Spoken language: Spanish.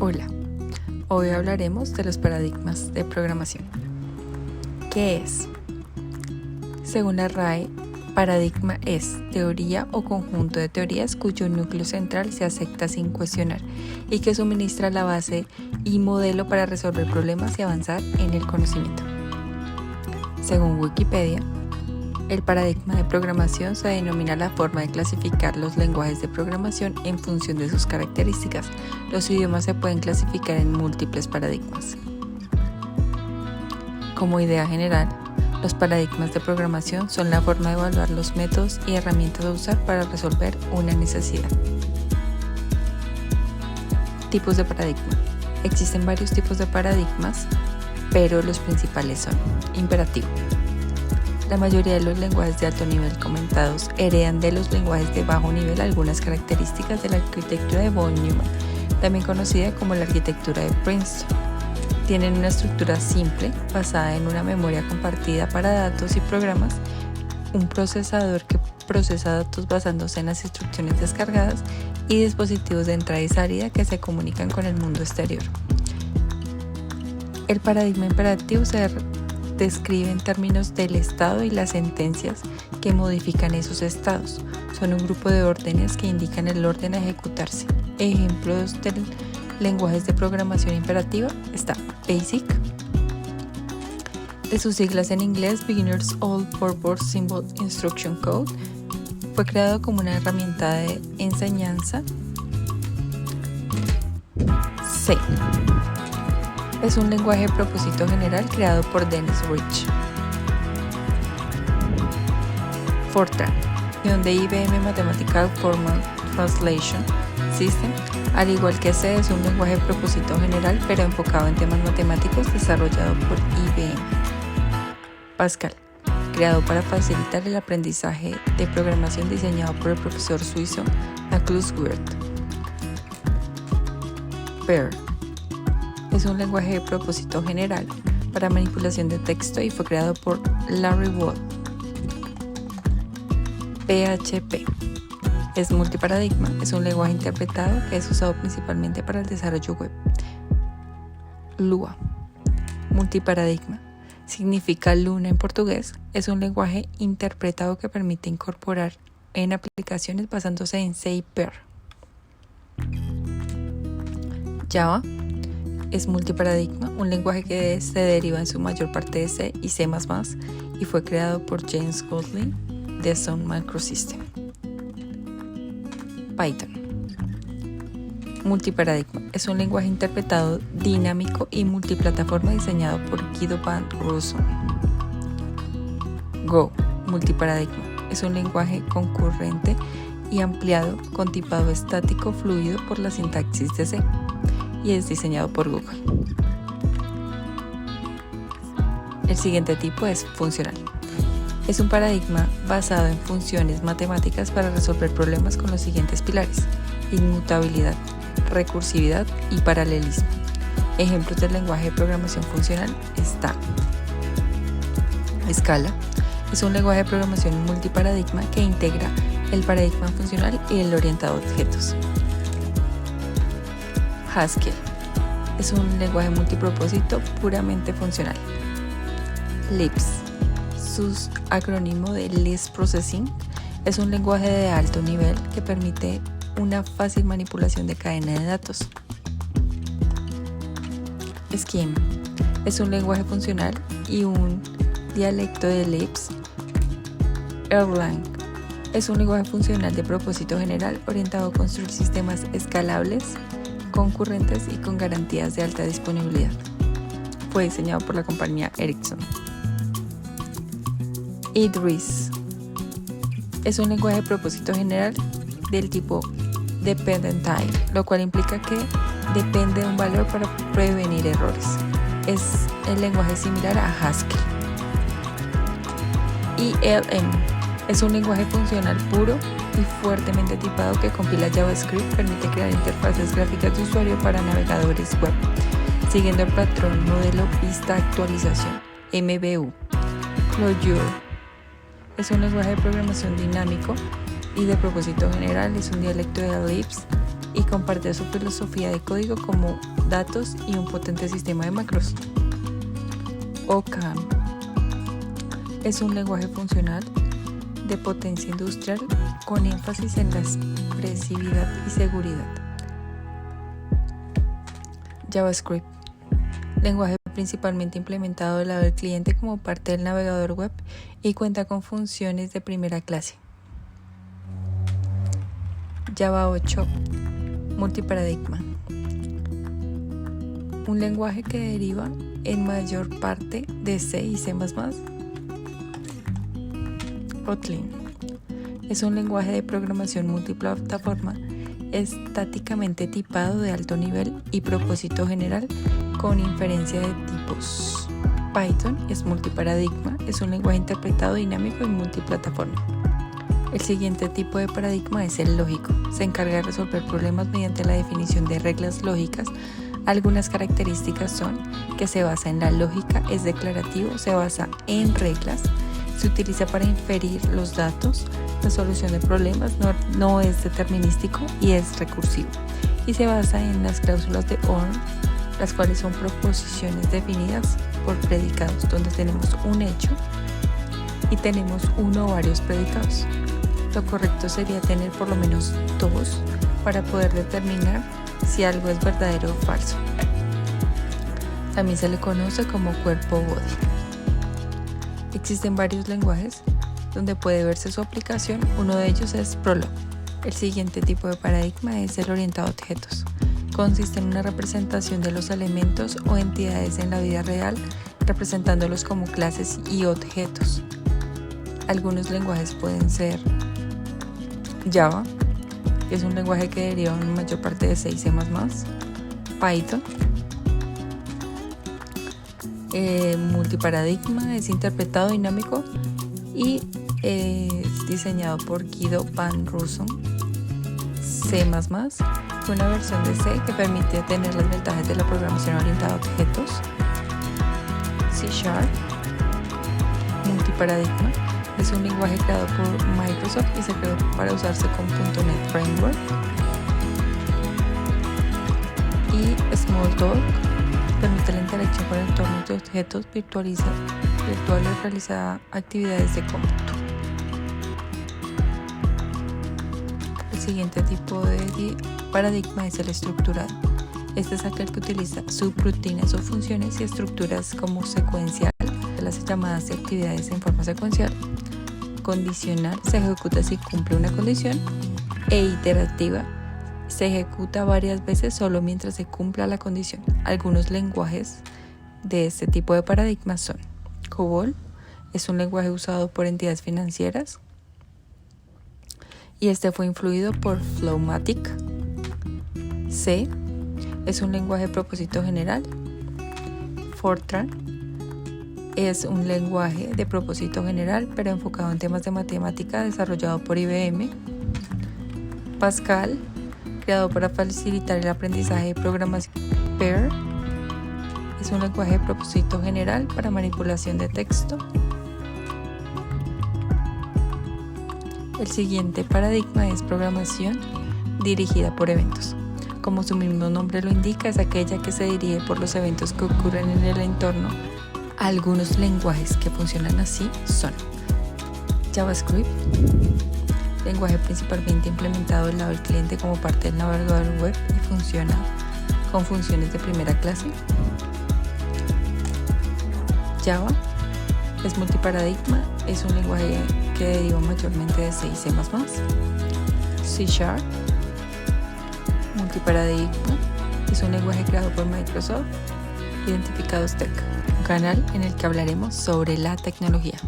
Hola, hoy hablaremos de los paradigmas de programación. ¿Qué es? Según la RAE, paradigma es teoría o conjunto de teorías cuyo núcleo central se acepta sin cuestionar y que suministra la base y modelo para resolver problemas y avanzar en el conocimiento. Según Wikipedia, el paradigma de programación se denomina la forma de clasificar los lenguajes de programación en función de sus características. Los idiomas se pueden clasificar en múltiples paradigmas. Como idea general, los paradigmas de programación son la forma de evaluar los métodos y herramientas a usar para resolver una necesidad. Tipos de paradigma. Existen varios tipos de paradigmas, pero los principales son: imperativo. La mayoría de los lenguajes de alto nivel comentados heredan de los lenguajes de bajo nivel algunas características de la arquitectura de von Neumann, también conocida como la arquitectura de Princeton. Tienen una estructura simple, basada en una memoria compartida para datos y programas, un procesador que procesa datos basándose en las instrucciones descargadas y dispositivos de entrada y salida que se comunican con el mundo exterior. El paradigma imperativo se describe en términos del estado y las sentencias que modifican esos estados. Son un grupo de órdenes que indican el orden a ejecutarse. Ejemplos de lenguajes de programación imperativa está BASIC, de sus siglas en inglés Beginner's All-Purpose Symbol Instruction Code. Fue creado como una herramienta de enseñanza. C. Es un lenguaje de propósito general creado por Dennis Rich. Fortran, de IBM Mathematical Formal Translation System, al igual que C, es un lenguaje de propósito general pero enfocado en temas matemáticos desarrollado por IBM. Pascal, creado para facilitar el aprendizaje de programación diseñado por el profesor suizo Magnus Wirth. Perl es un lenguaje de propósito general para manipulación de texto y fue creado por Larry Wall. PHP es multiparadigma, es un lenguaje interpretado que es usado principalmente para el desarrollo web. Lua, multiparadigma, significa luna en portugués, es un lenguaje interpretado que permite incorporar en aplicaciones basándose en C y Perl. Java es multiparadigma, un lenguaje que se deriva en su mayor parte de C y C++ y fue creado por James Gottlieb de Sun Microsystems. Python. Multiparadigma, es un lenguaje interpretado dinámico y multiplataforma diseñado por Guido van Rossum. Go, multiparadigma, es un lenguaje concurrente y ampliado con tipado estático fluido por la sintaxis de C y es diseñado por Google. El siguiente tipo es funcional. Es un paradigma basado en funciones matemáticas para resolver problemas con los siguientes pilares: inmutabilidad, recursividad y paralelismo. Ejemplos del lenguaje de programación funcional está Scala. Es un lenguaje de programación multiparadigma que integra el paradigma funcional y el orientado a objetos. Haskell es un lenguaje multipropósito puramente funcional. Lisp, su acrónimo de Lisp Processing, es un lenguaje de alto nivel que permite una fácil manipulación de cadena de datos. Scheme es un lenguaje funcional y un dialecto de Lisp. Erlang es un lenguaje funcional de propósito general orientado a construir sistemas escalables, concurrentes y con garantías de alta disponibilidad. Fue diseñado por la compañía Ericsson. Idris es un lenguaje de propósito general del tipo dependent type, lo cual implica que depende de un valor para prevenir errores. Es el lenguaje similar a Haskell. ELM es un lenguaje funcional puro y fuertemente tipado que compila JavaScript, permite crear interfaces gráficas de usuario para navegadores web, siguiendo el patrón modelo vista actualización MVU. Clojure es un lenguaje de programación dinámico y de propósito general, es un dialecto de Lisp. y comparte su filosofía de código como datos y un potente sistema de macros. OCaml es un lenguaje funcional de potencia industrial con énfasis en la expresividad y seguridad. JavaScript, lenguaje principalmente implementado del lado del cliente como parte del navegador web y cuenta con funciones de primera clase. Java 8, multiparadigma, un lenguaje que deriva en mayor parte de C y C++. Kotlin es un lenguaje de programación multiplataforma estáticamente tipado de alto nivel y propósito general con inferencia de tipos. Python es multiparadigma, es un lenguaje interpretado, dinámico y multiplataforma. El siguiente tipo de paradigma es el lógico. Se encarga de resolver problemas mediante la definición de reglas lógicas. Algunas características son que se basa en la lógica, es declarativo, se basa en reglas, se utiliza para inferir los datos, la solución de problemas no es determinístico y es recursivo, y se basa en las cláusulas de OR, las cuales son proposiciones definidas por predicados, donde tenemos un hecho y tenemos uno o varios predicados. Lo correcto sería tener por lo menos dos para poder determinar si algo es verdadero o falso. También se le conoce como cuerpo body. Existen varios lenguajes donde puede verse su aplicación, uno de ellos es Prolog. El siguiente tipo de paradigma es el orientado a objetos. Consiste en una representación de los elementos o entidades en la vida real, representándolos como clases y objetos. Algunos lenguajes pueden ser Java, que es un lenguaje que deriva en mayor parte de C y C++, Python, multiparadigma, es interpretado, dinámico y es diseñado por Guido van Rossum. C++, una versión de C que permite tener las ventajas de la programación orientada a objetos. C#, multiparadigma, es un lenguaje creado por Microsoft y se creó para usarse con .NET Framework. Y Smalltalk permite la interacción con entornos de objetos virtuales, realiza actividades de cómputo. El siguiente tipo de paradigma es el estructurado. Este es aquel que utiliza subrutinas o funciones y estructuras como secuencial, las llamadas de actividades en forma secuencial. Condicional, se ejecuta si cumple una condición, e iterativa, se ejecuta varias veces solo mientras se cumpla la condición. Algunos lenguajes de este tipo de paradigmas son COBOL, es un lenguaje usado por entidades financieras y este fue influido por Flowmatic. C es un lenguaje de propósito general. Fortran es un lenguaje de propósito general pero enfocado en temas de matemática desarrollado por IBM. Pascal, creado para facilitar el aprendizaje de programación. Perl es un lenguaje de propósito general para manipulación de texto. El siguiente paradigma es programación dirigida por eventos. Como su mismo nombre lo indica, es aquella que se dirige por los eventos que ocurren en el entorno. Algunos lenguajes que funcionan así son JavaScript, lenguaje principalmente implementado del lado del cliente como parte del navegador web y funciona con funciones de primera clase. Java es multiparadigma, es un lenguaje que deriva mayormente de C y C++. C#, multiparadigma, es un lenguaje creado por Microsoft. Identificados Tech, un canal en el que hablaremos sobre la tecnología.